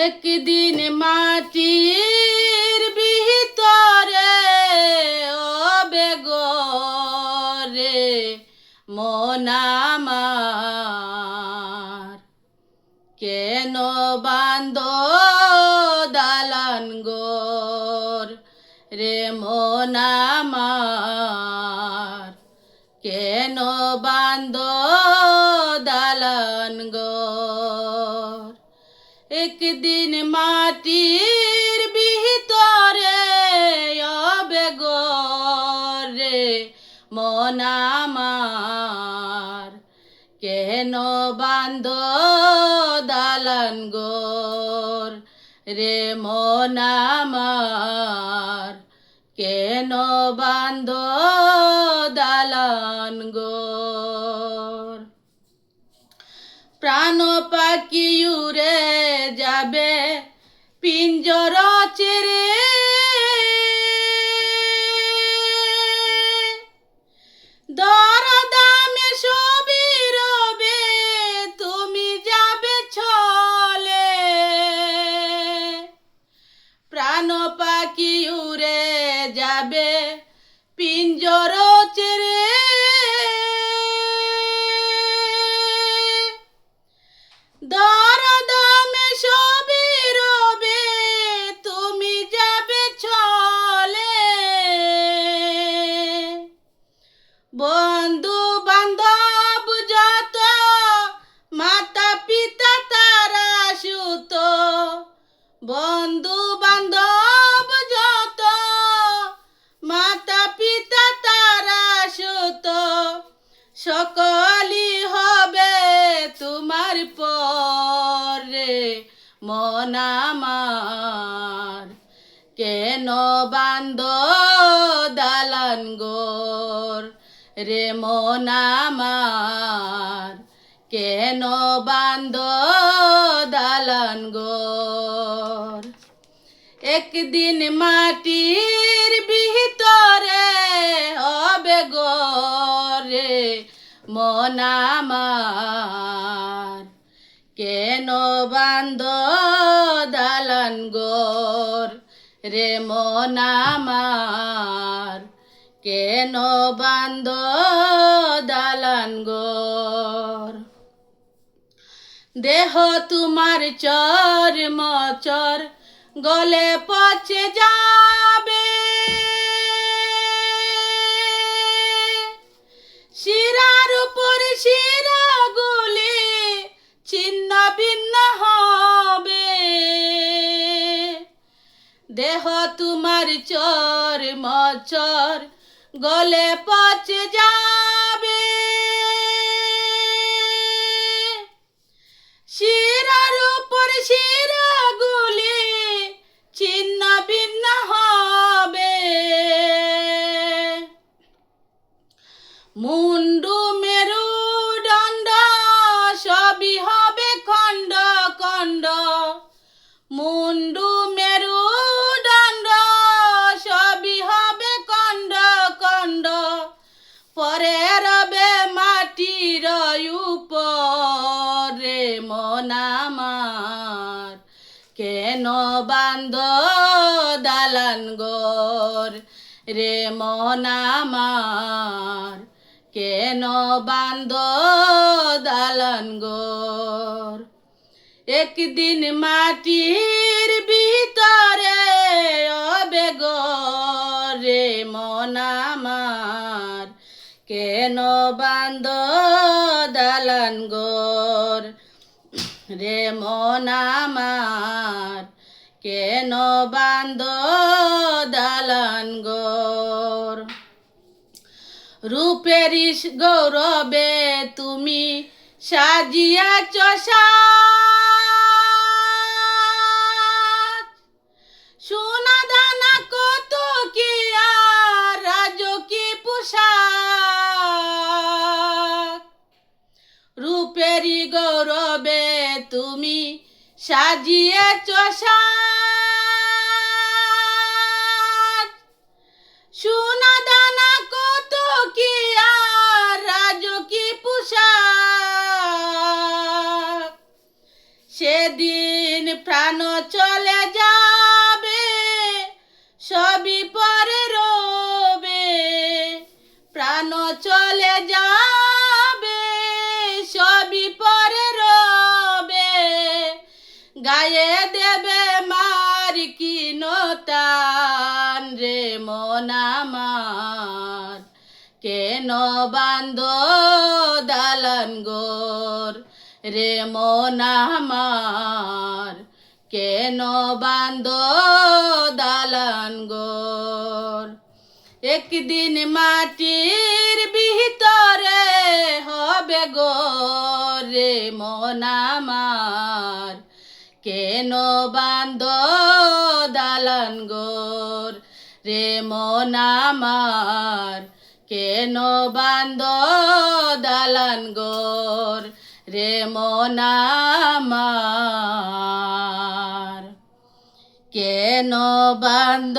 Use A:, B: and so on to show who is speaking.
A: একদিন মাটির ভিতরে হবে গরে মন আমার, কেন বান্দ দালান গোর রে মন আমার, কেন বান্দ দালান গোর। একদিন মাটির ভিতরে হবে গরে মন আমার, কেন বান্দ দালান গোর রে মন আমার, কেন বান্দ দালান গোর। প্রাণ পাখি উড়ে যাবে পিঞ্জর ছেড়ে, দরদামে সবই রবে তুমি যাবে ছলে। প্রাণ পাখি উড়ে যাবে পিঞ্জর ছেড়ে, দরদামে সবই রবে তুমি যাবে ছলে। বন্ধু বান্ধব যত মাতা পিতা তারা সুত, বন্ধু বান্ধব যত মাতা পিতা তারা সুত, সকলই হবে তোমার পরে মন আমার, কেন বান্দ দালান গোর রে মন আমার, কেন বান্দ দালান গোর। একদিন মাটির ভিতরে হবে গরে মন আমার, কেন বান্দ দালান গোর রে মন আমার, কেন বান্দ দালান গোর। দেহ তোমার চর্ম চর গলে পচে যাবে, শিরার উপর শিরাগুলি ছিন্ন ভিন্ন হবে। দেহ তোমার চর্ম চর গলে পচে যাবে, শিরার উপর শিরাগুলি ছিন্ন ভিন্ন হবে। মুন্ডু মেরুদণ্ড সবই হবে খণ্ড খণ্ড, মুন্ডু মেরুদণ্ড সবই হবে খণ্ড খণ্ড, পরে রবে মাটির উপরে মন আমার, কেন বান্দ দালান গোর রে মন আমার, কেন বান্দ দালান গোর। একদিন মাটির ভিতরে হবে গরে মন আমার, কেন বান্দ দালান গোর রে মন আমার, কেন বান্দ দালান গোর। রূপের গৌরবে তুমি সাজিয়াছ সাজ, সোনা দানা কত কি আর রাজকীয় পোশাক। রূপের গৌরবে তুমি সাজিয়েছ সাজ, সোনা দানা কত কি আর রাজকীয় পোশাক। সেদিন একদিন প্রাণ চলে যাবে, সবই পরে রবে। প্রাণ চলে যাবে, সবই পরে রবে। গায়ে দেবে মার কি নতান রে মন আমার, কেন বান্ধ দালান গোর রে মন আমার, কেন বান্ধ দালান গোর। একদিন মাটির ভিতরে হবে ঘর রে মন আমার, কেন বান্ধ দালান গোর রে মন আমার, কেন বান্ধ দালান গোর রে মন আমার, কেন বান্ধ